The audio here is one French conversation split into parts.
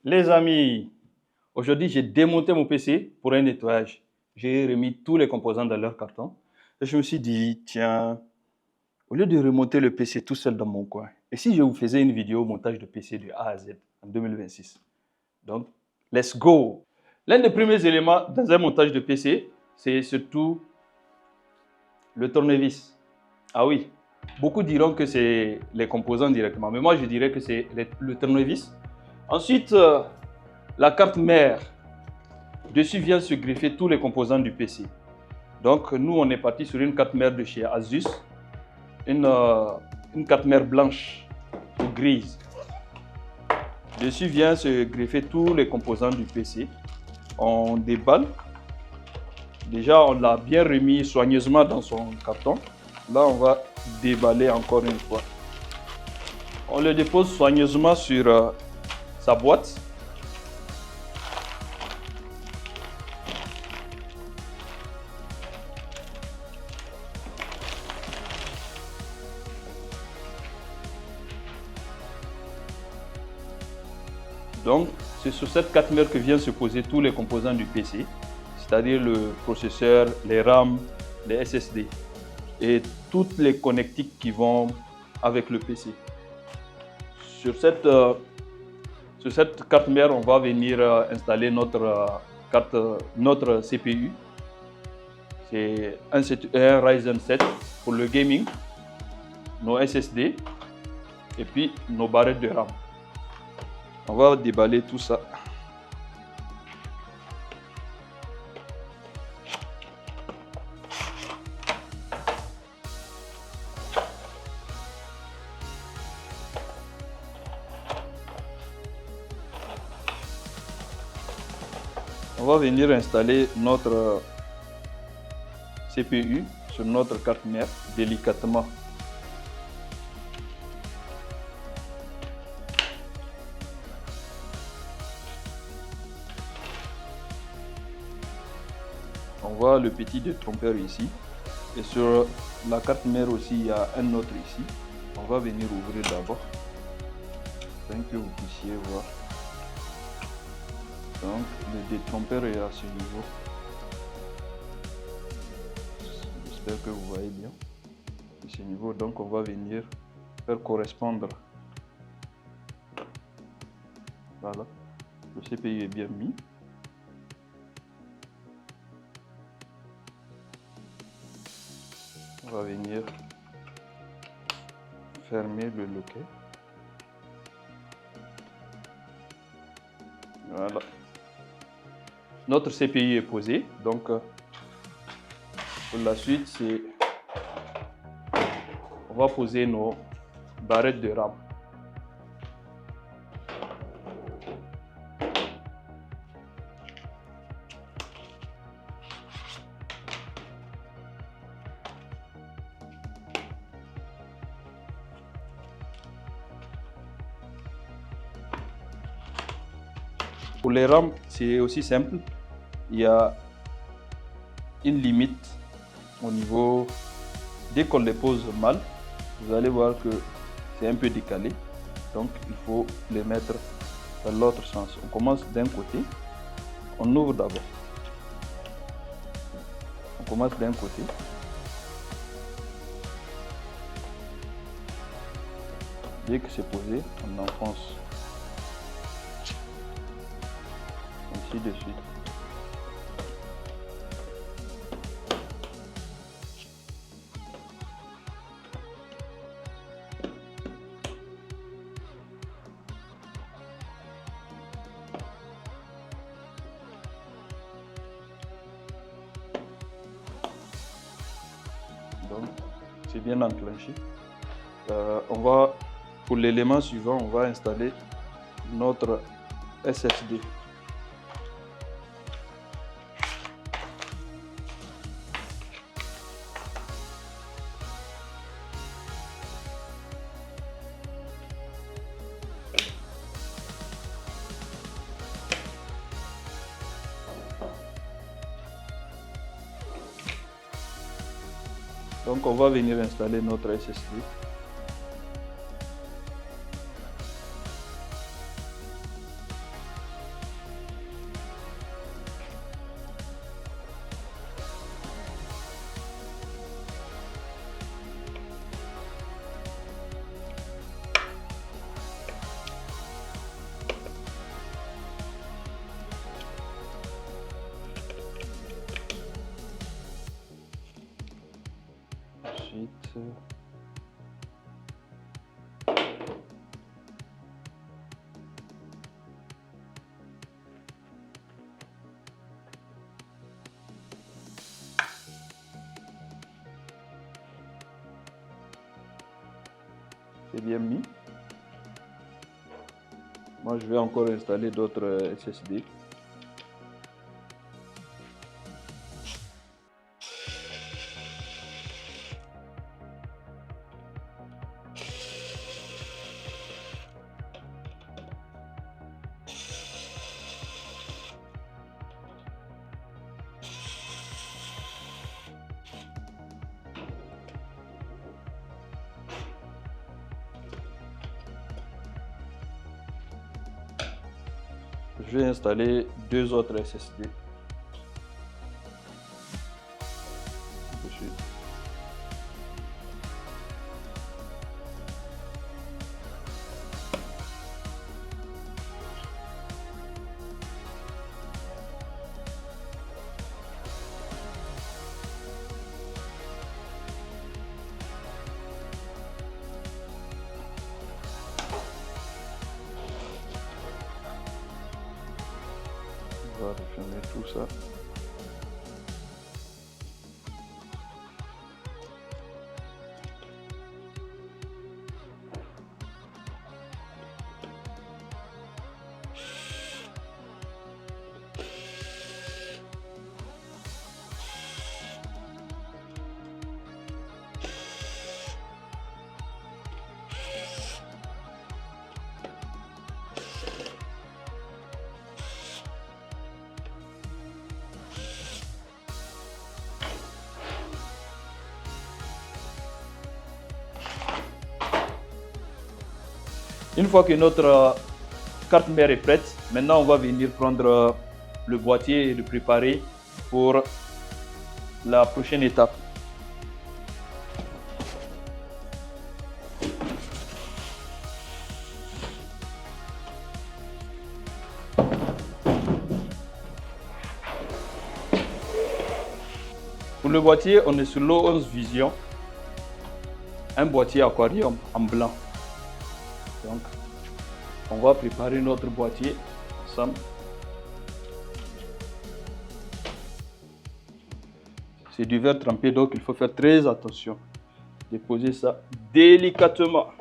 Les amis, aujourd'hui j'ai démonté mon PC pour un nettoyage. J'ai remis tous les composants dans leur carton et je me suis dit, tiens, au lieu de remonter le PC tout seul dans mon coin, et si je vous faisais une vidéo montage de PC de A à Z en 2026? Donc, let's go! L'un des premiers éléments dans un montage de PC, c'est surtout le tournevis. Ah oui, beaucoup diront que c'est les composants directement, mais moi je dirais que c'est le tournevis. Ensuite, la carte mère. Dessus vient se greffer tous les composants du PC. Donc nous, on est parti sur une carte mère de chez Asus, une carte mère blanche ou grise. Dessus vient se greffer tous les composants du PC. On déballe. Déjà, on l'a bien remis soigneusement dans son carton. Là, on va déballer encore une fois. On le dépose soigneusement sur sa boîte. Donc, c'est sur cette carte mère que viennent se poser tous les composants du PC, c'est-à-dire le processeur, les RAM, les SSD et toutes les connectiques qui vont avec le PC. Sur cette carte mère, on va venir installer notre CPU. C'est un Ryzen 7 pour le gaming, nos SSD et puis nos barrettes de RAM. On va déballer tout ça. On va venir installer notre CPU sur notre carte mère délicatement. On voit le petit détrompeur ici. Et sur la carte mère aussi, il y a un autre ici. On va venir ouvrir d'abord, afin que vous puissiez voir. Donc, le détrompeur est à ce niveau. J'espère que vous voyez bien. À ce niveau, donc on va venir faire correspondre. Voilà, le CPU est bien mis. On va venir fermer le loquet. Voilà. Notre CPU est posé. Donc, pour la suite, c'est on va poser nos barrettes de RAM. Pour les RAM, c'est aussi simple. Il y a une limite au niveau, dès qu'on les pose mal, vous allez voir que c'est un peu décalé. Donc il faut les mettre dans l'autre sens. On commence d'un côté, on ouvre d'abord. On commence d'un côté. Dès que c'est posé, on enfonce. Ainsi de suite. Donc, c'est bien enclenché. Pour l'élément suivant, on va installer notre SSD. Donc on va venir installer notre SSD. C'est bien mis. Moi, je vais encore installer d'autres SSD. Je vais installer 2 autres SSD. Dessus. On va refermer tout ça. Une fois que notre carte mère est prête, maintenant on va venir prendre le boîtier et le préparer pour la prochaine étape. Pour le boîtier, on est sur l'O11 Vision, un boîtier aquarium en blanc. Donc, on va préparer notre boîtier ensemble. C'est du verre trempé, donc il faut faire très attention. Déposer ça délicatement.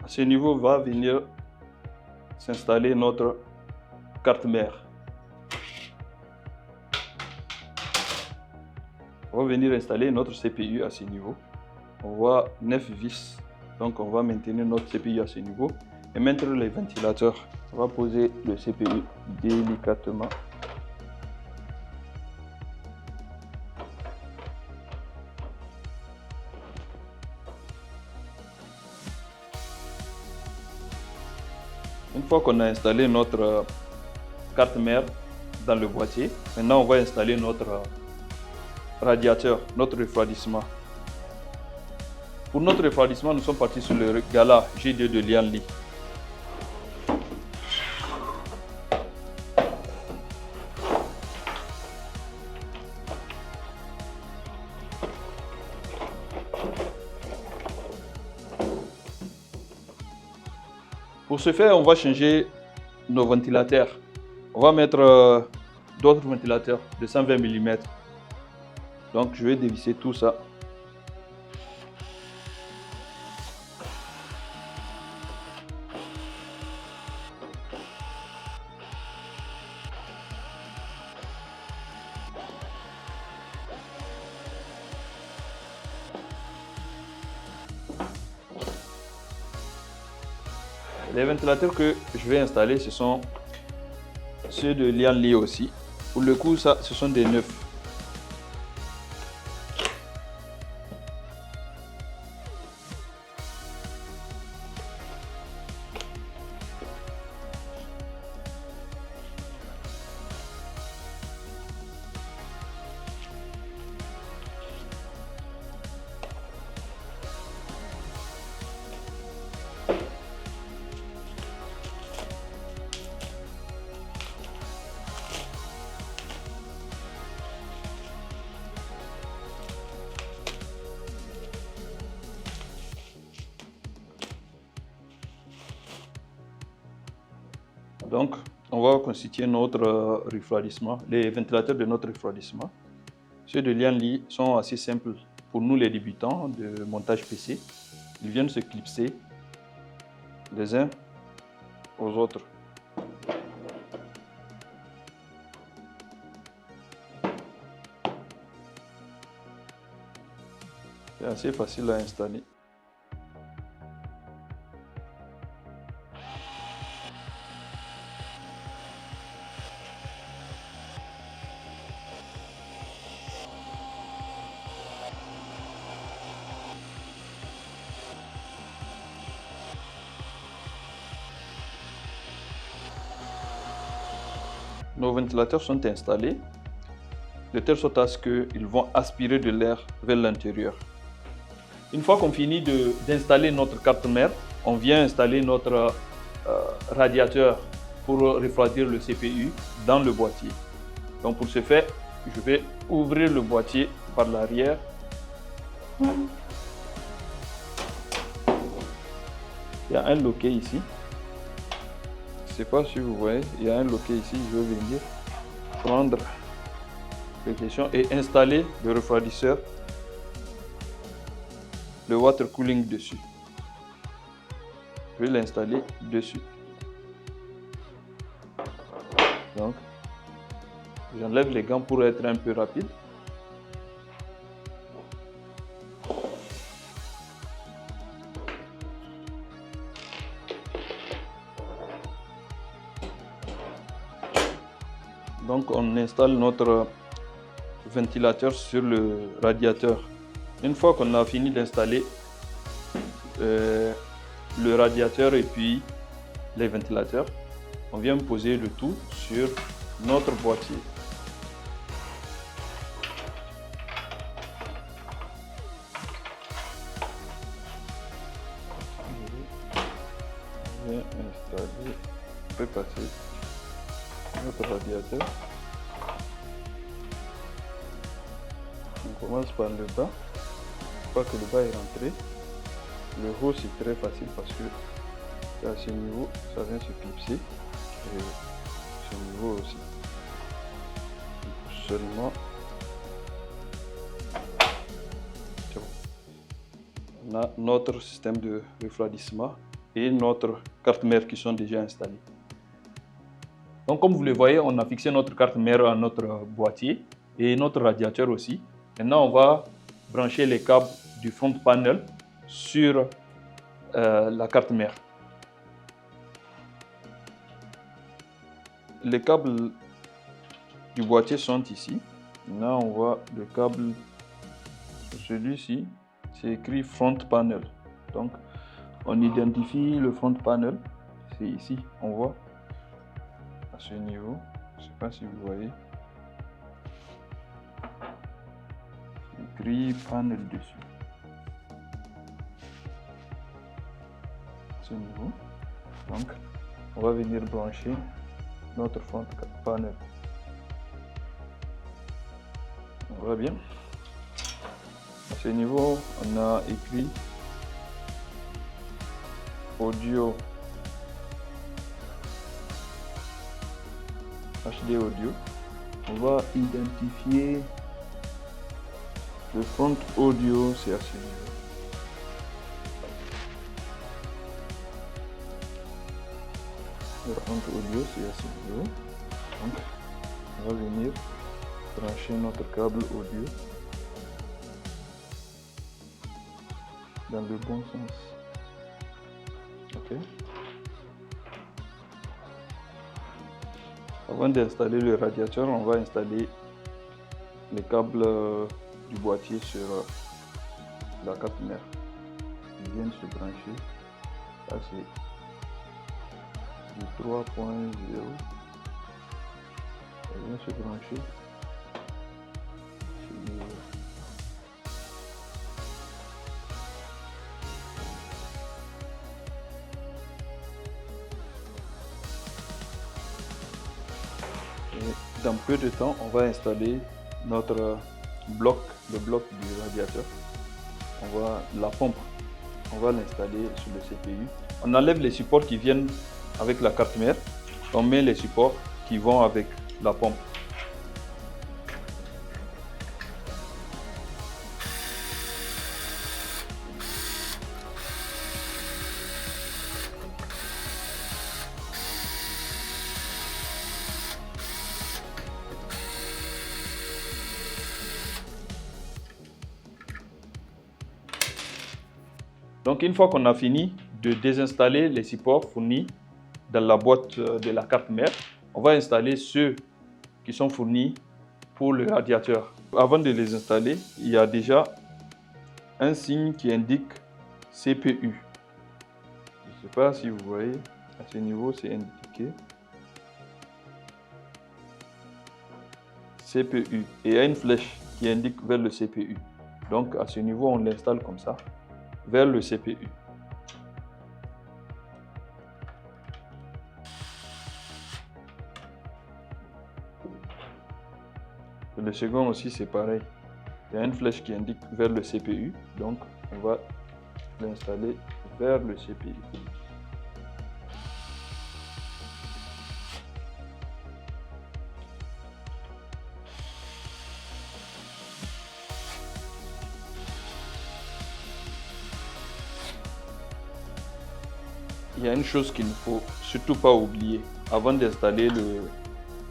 À ce niveau va venir s'installer notre carte mère. On va venir installer notre CPU à ce niveau. On voit 9 vis, donc on va maintenir notre CPU à ce niveau et mettre les ventilateurs. On va poser le CPU délicatement. Une fois qu'on a installé notre carte mère dans le boîtier, maintenant on va installer notre radiateur, notre refroidissement. Pour notre refroidissement, nous sommes partis sur le Gala G2 de Lianli. Pour ce faire, on va changer nos ventilateurs. On va mettre d'autres ventilateurs de 120 mm. Donc je vais dévisser tout ça. Les ventilateurs que je vais installer, ce sont ceux de Lianli aussi. Pour le coup, ça, ce sont des neufs. Donc, on va constituer notre refroidissement, les ventilateurs de notre refroidissement. Ceux de Lianli sont assez simples pour nous les débutants de montage PC. Ils viennent se clipser les uns aux autres. C'est assez facile à installer. Nos ventilateurs sont installés de telle sorte à ce qu'ils vont aspirer de l'air vers l'intérieur. Une fois qu'on finit d'installer notre carte mère, on vient installer notre radiateur pour refroidir le CPU dans le boîtier. Donc pour ce faire, je vais ouvrir le boîtier par l'arrière. Il y a un loquet ici. Je ne sais pas si vous voyez, il y a un loquet ici. Je vais venir prendre les questions et installer le refroidisseur, le water cooling dessus. Je vais l'installer dessus. Donc, j'enlève les gants pour être un peu rapide. Donc, on installe notre ventilateur sur le radiateur. Une fois qu'on a fini d'installer le radiateur et puis les ventilateurs, on vient poser le tout sur notre boîtier. On vient installer, on peut passer notre radiateur. On commence par le bas. Une fois que le bas est rentré, le haut c'est très facile parce que à ce niveau ça vient se clipser et ce niveau aussi. Seulement c'est bon. On a notre système de refroidissement et notre carte mère qui sont déjà installés. Donc comme vous le voyez, on a fixé notre carte mère à notre boîtier et notre radiateur aussi. Maintenant on va brancher les câbles du front panel sur la carte mère. Les câbles du boîtier sont ici. Maintenant on voit le câble, celui-ci, c'est écrit front panel. Donc on identifie le front panel, c'est ici, on voit à ce niveau, je ne sais pas si vous voyez, c'est écrit panel dessus. À ce niveau, donc on va venir brancher notre front panel. On voit bien. À ce niveau, on a écrit audio, HD audio. On va identifier le front audio, c'est à ce niveau. Le front audio, c'est à ce niveau. Donc, on va venir brancher notre câble audio dans le bon sens. Ok. Avant d'installer le radiateur, on va installer les câbles du boîtier sur la carte mère. Ils viennent se brancher. Ça c'est du 3.0. Ils viennent se brancher. Et dans peu de temps, on va installer notre bloc, le bloc du radiateur. On va la pompe, on va l'installer sur le CPU. On enlève les supports qui viennent avec la carte mère On met les supports qui vont avec la pompe. Donc une fois qu'on a fini de désinstaller les supports fournis dans la boîte de la carte mère, on va installer ceux qui sont fournis pour le radiateur. Avant de les installer, il y a déjà un signe qui indique CPU. Je ne sais pas si vous voyez, à ce niveau c'est indiqué CPU et il y a une flèche qui indique vers le CPU. Donc à ce niveau on l'installe comme ça, vers le CPU. Le second aussi c'est pareil. Il y a une flèche qui indique vers le CPU, donc on va l'installer vers le CPU. Il y a une chose qu'il ne faut surtout pas oublier. Avant d'installer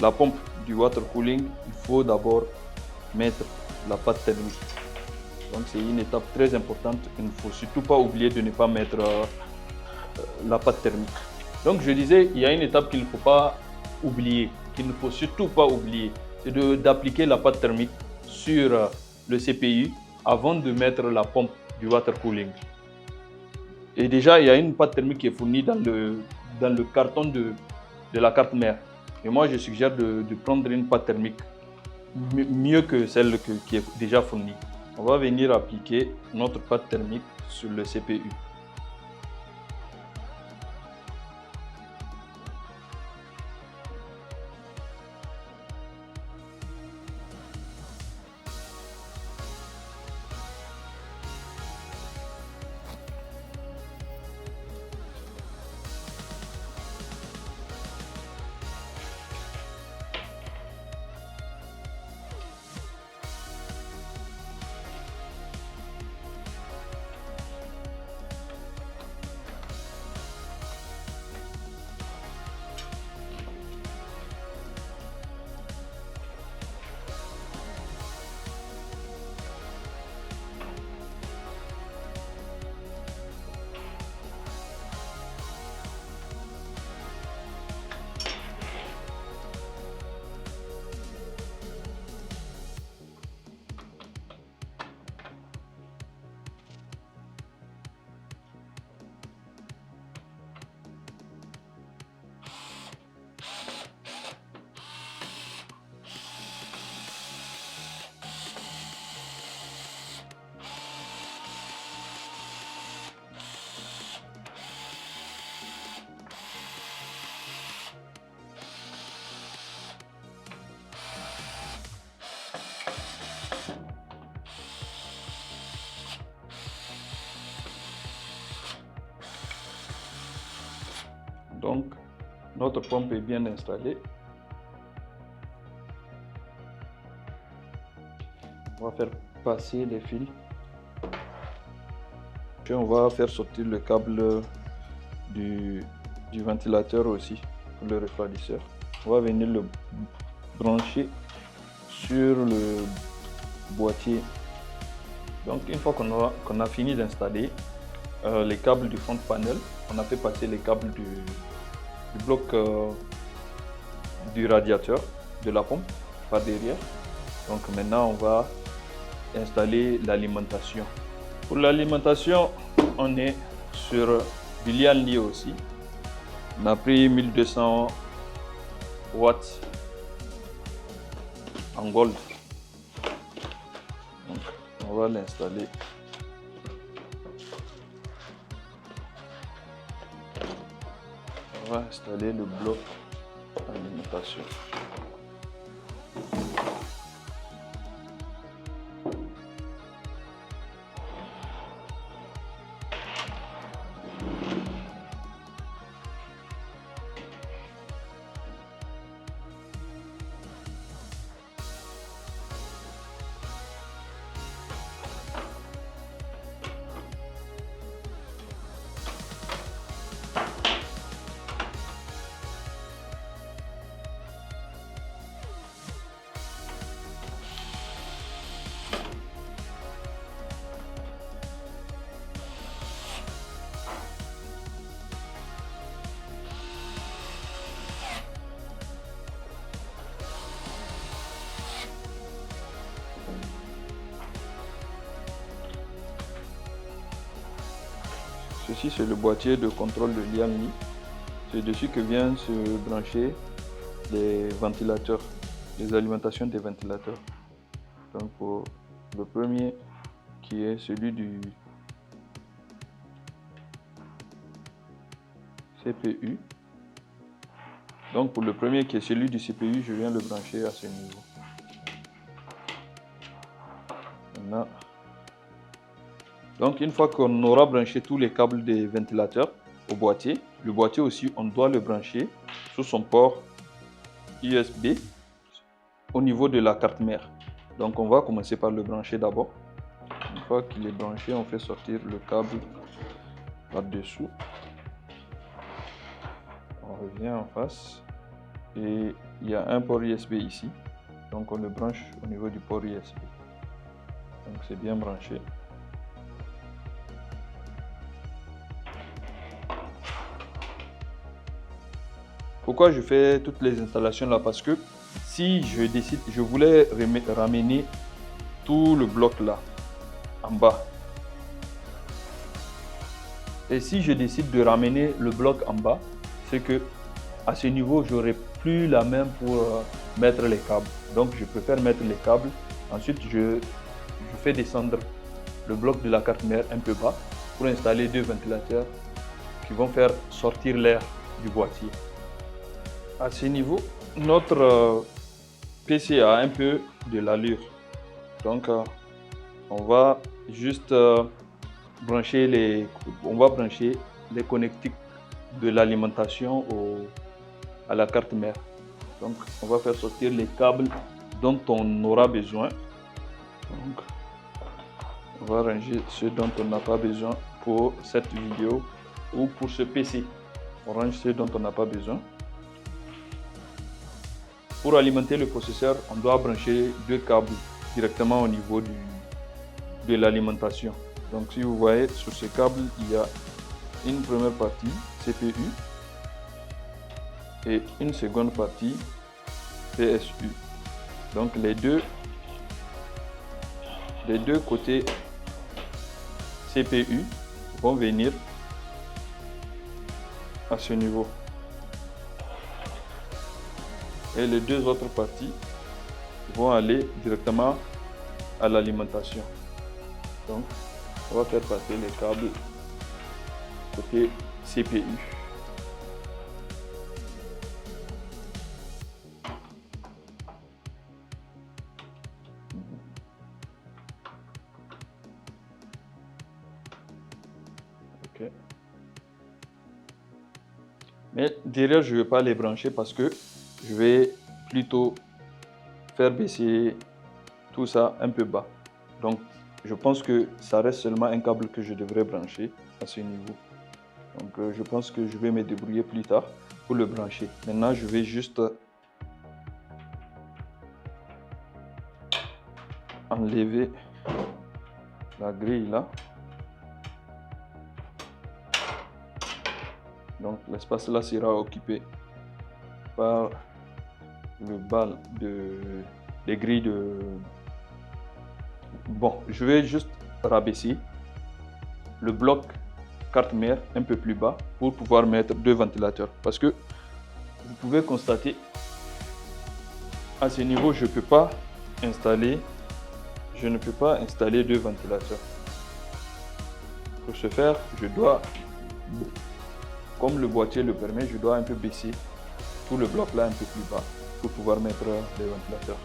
la pompe du water cooling, il faut d'abord mettre la pâte thermique. Donc c'est une étape très importante. Il ne faut surtout pas oublier de ne pas mettre la pâte thermique. Donc je disais, il y a une étape qu'il ne faut pas oublier, qu'il ne faut surtout pas oublier. C'est d'appliquer la pâte thermique sur le CPU avant de mettre la pompe du water cooling. Et déjà, il y a une pâte thermique qui est fournie dans le carton de la carte mère. Et moi, je suggère de prendre une pâte thermique mieux que celle qui est déjà fournie. On va venir appliquer notre pâte thermique sur le CPU. Donc, notre pompe est bien installée. On va faire passer les fils. Puis on va faire sortir le câble du ventilateur aussi, pour le refroidisseur. On va venir le brancher sur le boîtier. Donc une fois qu'on a fini d'installer les câbles du front panel, on a fait passer les câbles du bloc du radiateur de la pompe par derrière. Donc maintenant on va installer l'alimentation. Pour l'alimentation, on est sur du Lian Li aussi. On a pris 1200 watts en gold. Donc, on va l'installer. On va installer le bloc d'alimentation. Ceci, c'est le boîtier de contrôle de l'IA Mini. C'est dessus que viennent se brancher les ventilateurs, les alimentations des ventilateurs. Donc pour le premier qui est celui du CPU. Donc pour le premier qui est celui du CPU, je viens le brancher à ce niveau. Maintenant, donc une fois qu'on aura branché tous les câbles des ventilateurs au boîtier, le boîtier aussi, on doit le brancher sur son port USB au niveau de la carte mère. Donc on va commencer par le brancher d'abord. Une fois qu'il est branché, on fait sortir le câble là-dessous. On revient en face et il y a un port USB ici. Donc on le branche au niveau du port USB. Donc c'est bien branché. Pourquoi je fais toutes les installations là? Parce que si je décide, je voulais ramener tout le bloc là en bas. Et si je décide de ramener le bloc en bas, c'est que à ce niveau, j'aurai plus la main pour mettre les câbles. Donc je préfère mettre les câbles. Ensuite, je fais descendre le bloc de la carte mère un peu bas pour installer deux ventilateurs qui vont faire sortir l'air du boîtier. À ce niveau, notre PC a un peu de l'allure. Donc on va juste brancher les connectiques de l'alimentation à la carte mère. Donc on va faire sortir les câbles dont on aura besoin. Donc on va ranger ceux dont on n'a pas besoin pour cette vidéo ou pour ce PC. On range ceux dont on n'a pas besoin. Pour alimenter le processeur, on doit brancher deux câbles directement au niveau de l'alimentation. Donc si vous voyez sur ce câble, il y a une première partie CPU et une seconde partie PSU. Donc les deux côtés CPU vont venir à ce niveau. Et les deux autres parties vont aller directement à l'alimentation. Donc, on va faire passer les câbles côté CPU. Ok. Mais derrière, je ne vais pas les brancher parce que je vais plutôt faire baisser tout ça un peu bas. Donc, je pense que ça reste seulement un câble que je devrais brancher à ce niveau. Donc, je pense que je vais me débrouiller plus tard pour le brancher. Maintenant, je vais juste enlever la grille là. Donc, l'espace là sera occupé par le bas des grilles de... Bon, je vais juste rabaisser le bloc carte mère un peu plus bas pour pouvoir mettre deux ventilateurs. Parce que vous pouvez constater, à ce niveau, je ne peux pas installer deux ventilateurs. Pour ce faire, je dois, comme le boîtier le permet, je dois un peu baisser tout le bloc là un peu plus bas pour pouvoir mettre les ventilateurs.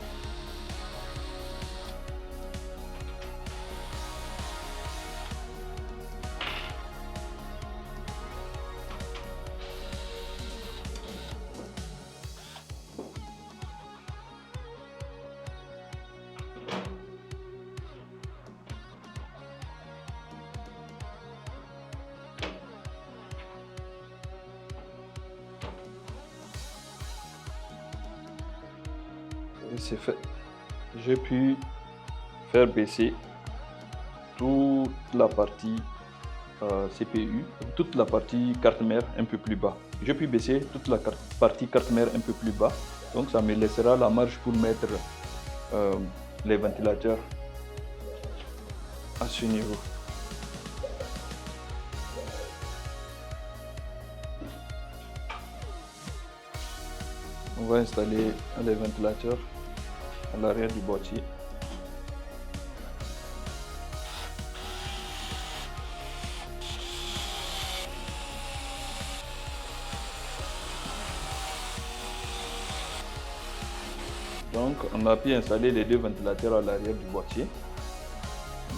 Et c'est fait. J'ai pu faire baisser toute la partie CPU, toute la partie carte mère un peu plus bas. J'ai pu baisser toute la partie carte mère un peu plus bas. Donc ça me laissera la marge pour mettre les ventilateurs à ce niveau. On va installer les ventilateurs à l'arrière du boîtier. Donc, on a pu installer les deux ventilateurs à l'arrière du boîtier.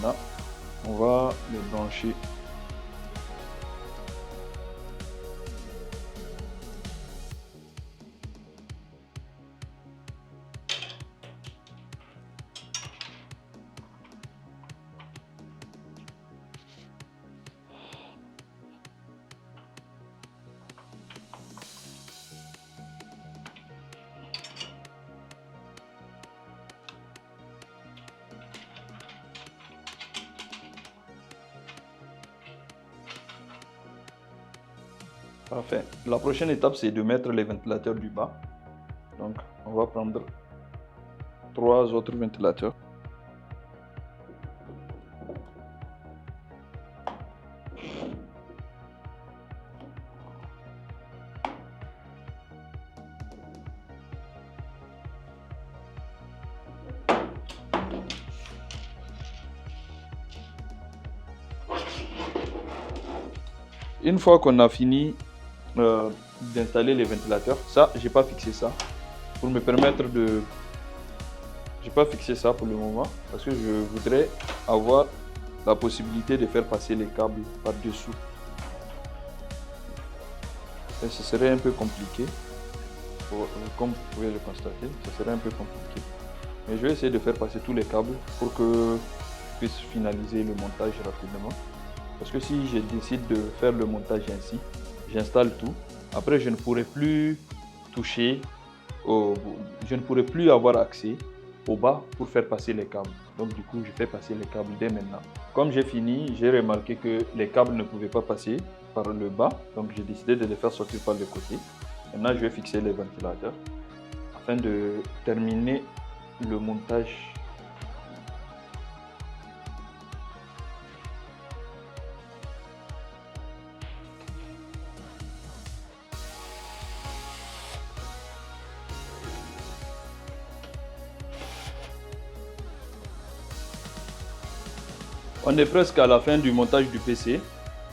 Là, on va les brancher. Parfait. La prochaine étape, c'est de mettre les ventilateurs du bas. Donc, on va prendre 3 autres ventilateurs. Une fois qu'on a fini d'installer les ventilateurs, ça, j'ai pas fixé ça pour me permettre de... J'ai pas fixé ça pour le moment parce que je voudrais avoir la possibilité de faire passer les câbles par-dessous. Et ce serait un peu compliqué, comme vous pouvez le constater, ce serait un peu compliqué. Mais je vais essayer de faire passer tous les câbles pour que je puisse finaliser le montage rapidement. Parce que si je décide de faire le montage ainsi, j'installe tout. Après, je ne pourrai plus toucher, je ne pourrai plus avoir accès au bas pour faire passer les câbles. Donc du coup, je fais passer les câbles dès maintenant. Comme j'ai fini, j'ai remarqué que les câbles ne pouvaient pas passer par le bas. Donc j'ai décidé de les faire sortir par le côté. Maintenant, je vais fixer les ventilateurs afin de terminer le montage. On est presque à la fin du montage du PC.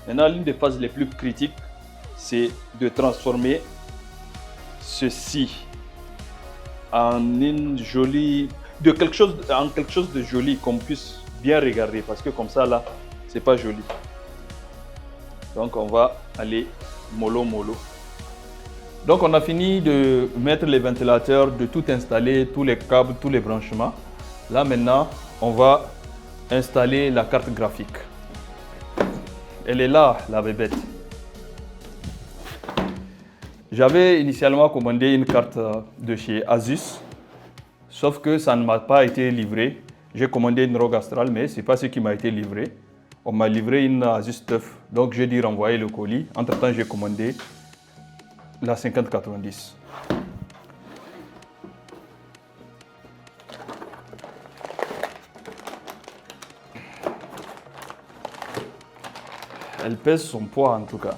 Maintenant, l'une des phases les plus critiques, c'est de transformer ceci en une jolie, en quelque chose de joli qu'on puisse bien regarder, parce que comme ça là, c'est pas joli. Donc on va aller mollo mollo. Donc on a fini de mettre les ventilateurs, de tout installer, tous les câbles, tous les branchements. Là maintenant, on va installer la carte graphique. Elle est là, la bébête. J'avais initialement commandé une carte de chez Asus, sauf que ça ne m'a pas été livré. J'ai commandé une ROG Astral, mais ce n'est pas ce qui m'a été livré. On m'a livré une Asus TUF, donc j'ai dû renvoyer le colis. Entre-temps, j'ai commandé la 5090. Elle pèse son poids en tout cas.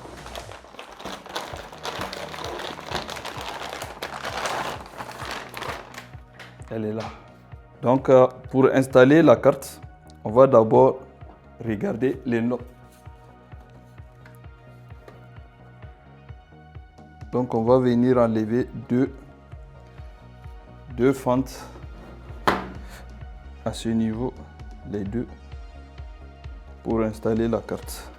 Elle est là. Donc pour installer la carte, on va d'abord regarder les noms. Donc on va venir enlever deux fentes à ce niveau, les deux, pour installer la carte.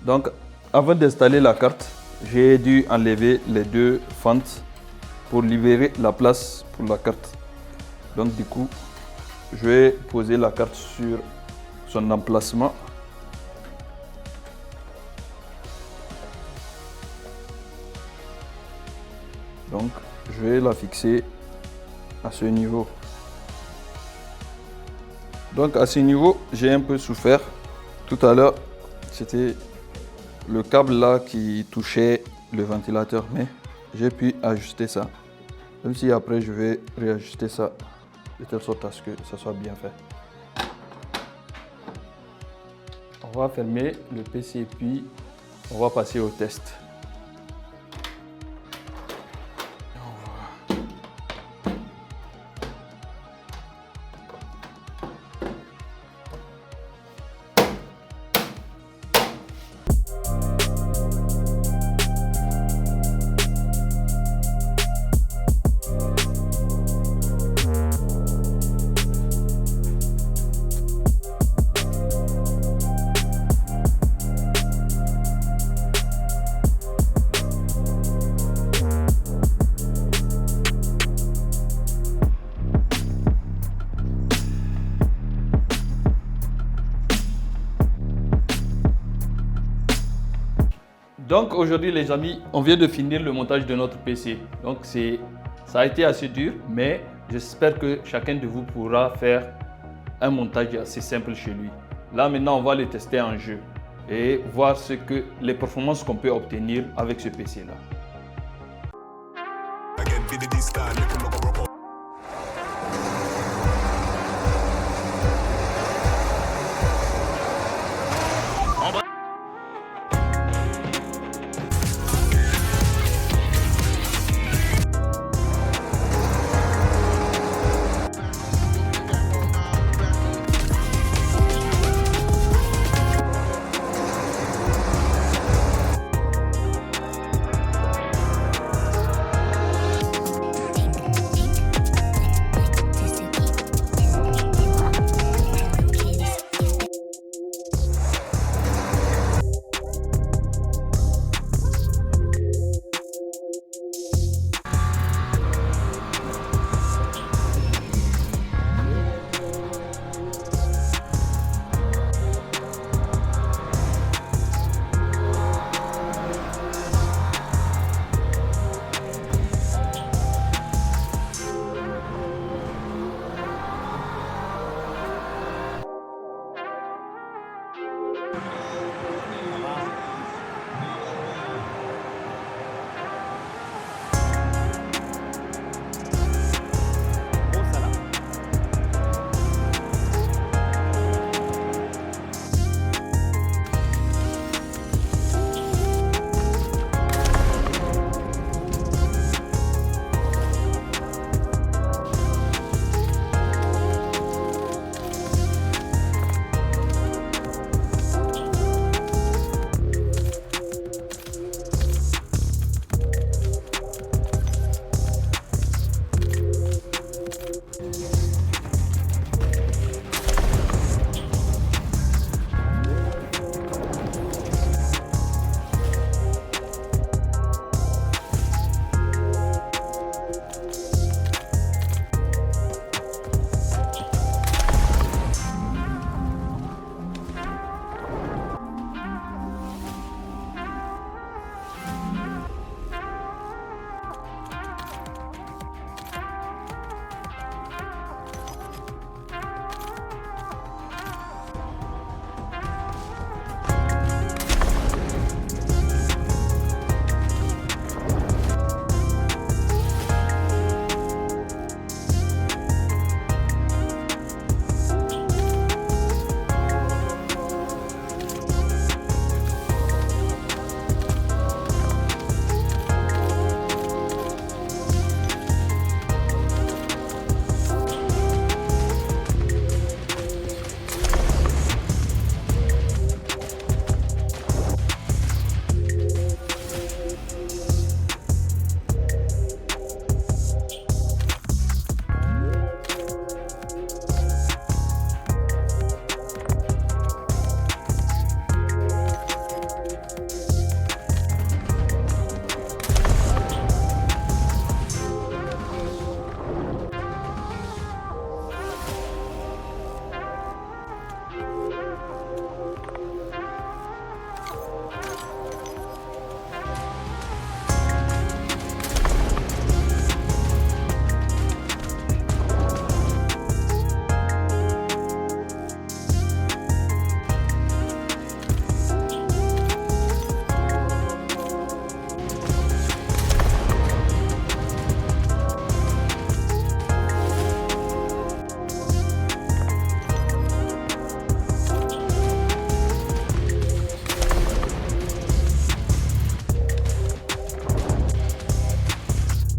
Donc avant d'installer la carte, j'ai dû enlever les deux fentes pour libérer la place pour la carte. Donc du coup, je vais poser la carte sur son emplacement. Donc je vais la fixer à ce niveau. Donc à ce niveau, j'ai un peu souffert. Tout à l'heure, c'était le câble là qui touchait le ventilateur, mais j'ai pu ajuster ça. Même si après je vais réajuster ça de telle sorte à ce que ça soit bien fait. On va fermer le PC puis on va passer au test. Donc aujourd'hui les amis, on vient de finir le montage de notre PC. Donc ça a été assez dur, mais j'espère que chacun de vous pourra faire un montage assez simple chez lui. Là maintenant on va le tester en jeu et voir les performances qu'on peut obtenir avec ce PC là.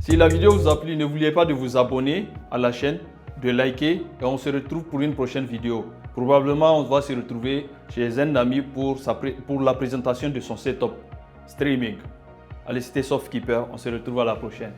Si la vidéo vous a plu, n'oubliez pas de vous abonner à la chaîne, de liker et on se retrouve pour une prochaine vidéo. Probablement, on va se retrouver chez un ami pour la présentation de son setup streaming. Allez, c'était Softkeeper, on se retrouve à la prochaine.